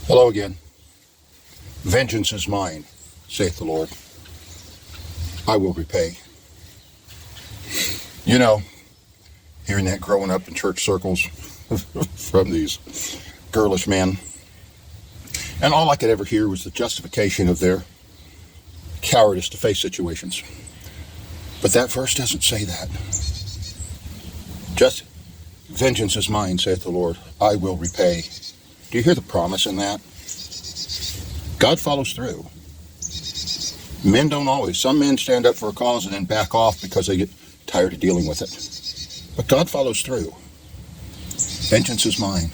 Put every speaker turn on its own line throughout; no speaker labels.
Hello again. Vengeance is mine, saith the Lord. I will repay. You know, hearing that growing up in church circles from these girlish men, and all I could ever hear was the justification of their cowardice to face situations. But that verse doesn't say that. Just vengeance is mine, saith the Lord. I will repay. Do you hear the promise in that? God follows through. Men don't always. Some men stand up for a cause and then back off because they get tired of dealing with it. But God follows through. Vengeance is mine.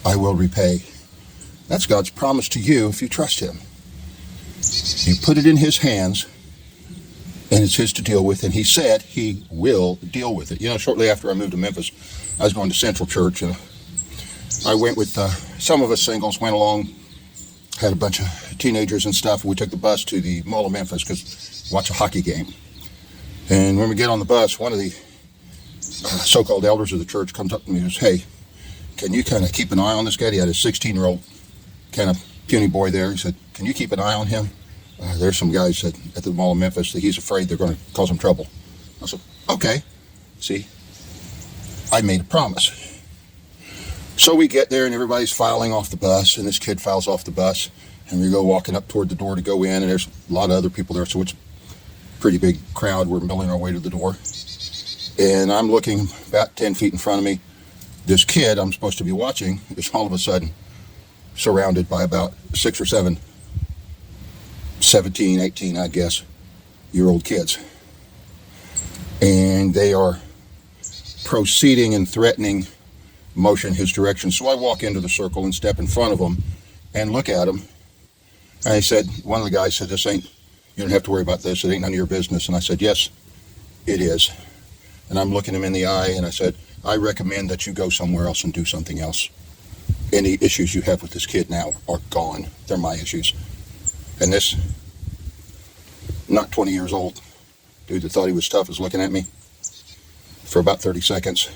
I will repay. That's God's promise to you if you trust Him. You put it in His hands, and it's His to deal with, and He said He will deal with it. You know, shortly after I moved to Memphis, I was going to Central Church, and I went with some of us singles, went along, had a bunch of teenagers and stuff. We took the bus to the Mall of Memphis because watch a hockey game. And when we get on the bus, one of the so-called elders of the church comes up to me and says, hey, can you kind of keep an eye on this guy? He had a 16-year-old kind of puny boy there. He said, can you keep an eye on him? There's some guys at the Mall of Memphis that he's afraid they're going to cause him trouble. I said, okay. See, I made a promise. So we get there and everybody's filing off the bus, and this kid files off the bus, and we go walking up toward the door to go in, and there's a lot of other people there, so it's a pretty big crowd. We're milling our way to the door, and I'm looking about 10 feet in front of me. This kid I'm supposed to be watching is all of a sudden surrounded by about 6 or 7, 17, 18, I guess, year-old kids. And they are proceeding and threatening motion his direction. So I walk into the circle and step in front of them and look at him. And I said, one of the guys said, you don't have to worry about this. It ain't none of your business. And I said, yes, it is. And I'm looking him in the eye and I said, I recommend that you go somewhere else and do something else. Any issues you have with this kid now are gone. They're my issues. And this, not 20 years old, dude that thought he was tough is looking at me for about 30 seconds.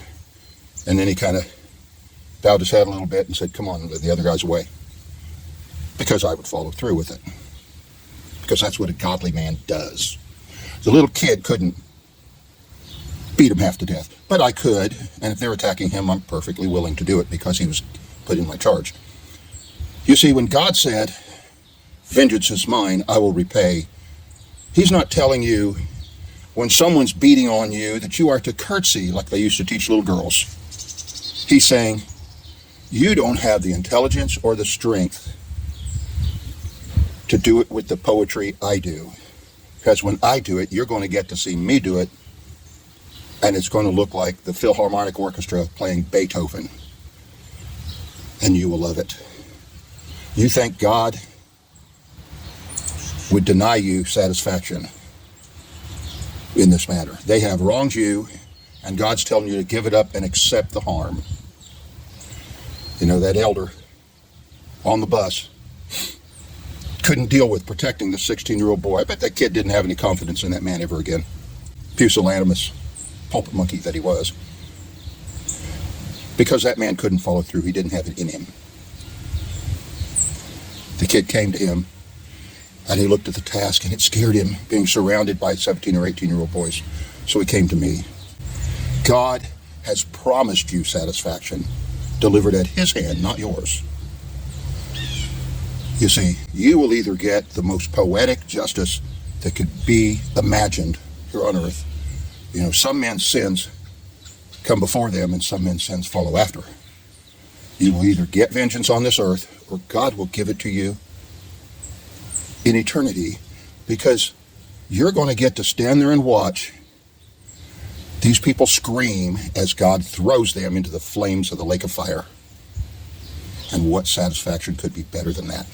And then he kind of bowed his head a little bit and said, come on, the other guy's away. Because I would follow through with it. Because that's what a godly man does. The little kid couldn't beat him half to death, but I could, and if they're attacking him, I'm perfectly willing to do it because he was put in my charge. You see, when God said, vengeance is mine, I will repay, He's not telling you when someone's beating on you that you are to curtsy like they used to teach little girls. He's saying, you don't have the intelligence or the strength to do it with the poetry I do. Because when I do it, you're going to get to see me do it, and it's going to look like the Philharmonic Orchestra playing Beethoven. And you will love it. You think God would deny you satisfaction in this matter? They have wronged you, and God's telling you to give it up and accept the harm. You know, that elder on the bus couldn't deal with protecting the 16-year-old boy. I bet that kid didn't have any confidence in that man ever again. Pusillanimous pulpit monkey that he was. Because that man couldn't follow through. He didn't have it in him. The kid came to him, and he looked at the task, and it scared him, being surrounded by 17 or 18-year-old boys. So he came to me. God has promised you satisfaction, delivered at His hand, not yours. You see, you will either get the most poetic justice that could be imagined here on earth. You know, some men's sins come before them, and some men's sins follow after. You will either get vengeance on this earth, or God will give it to you in eternity, because you're going to get to stand there and watch these people scream as God throws them into the flames of the lake of fire. And what satisfaction could be better than that?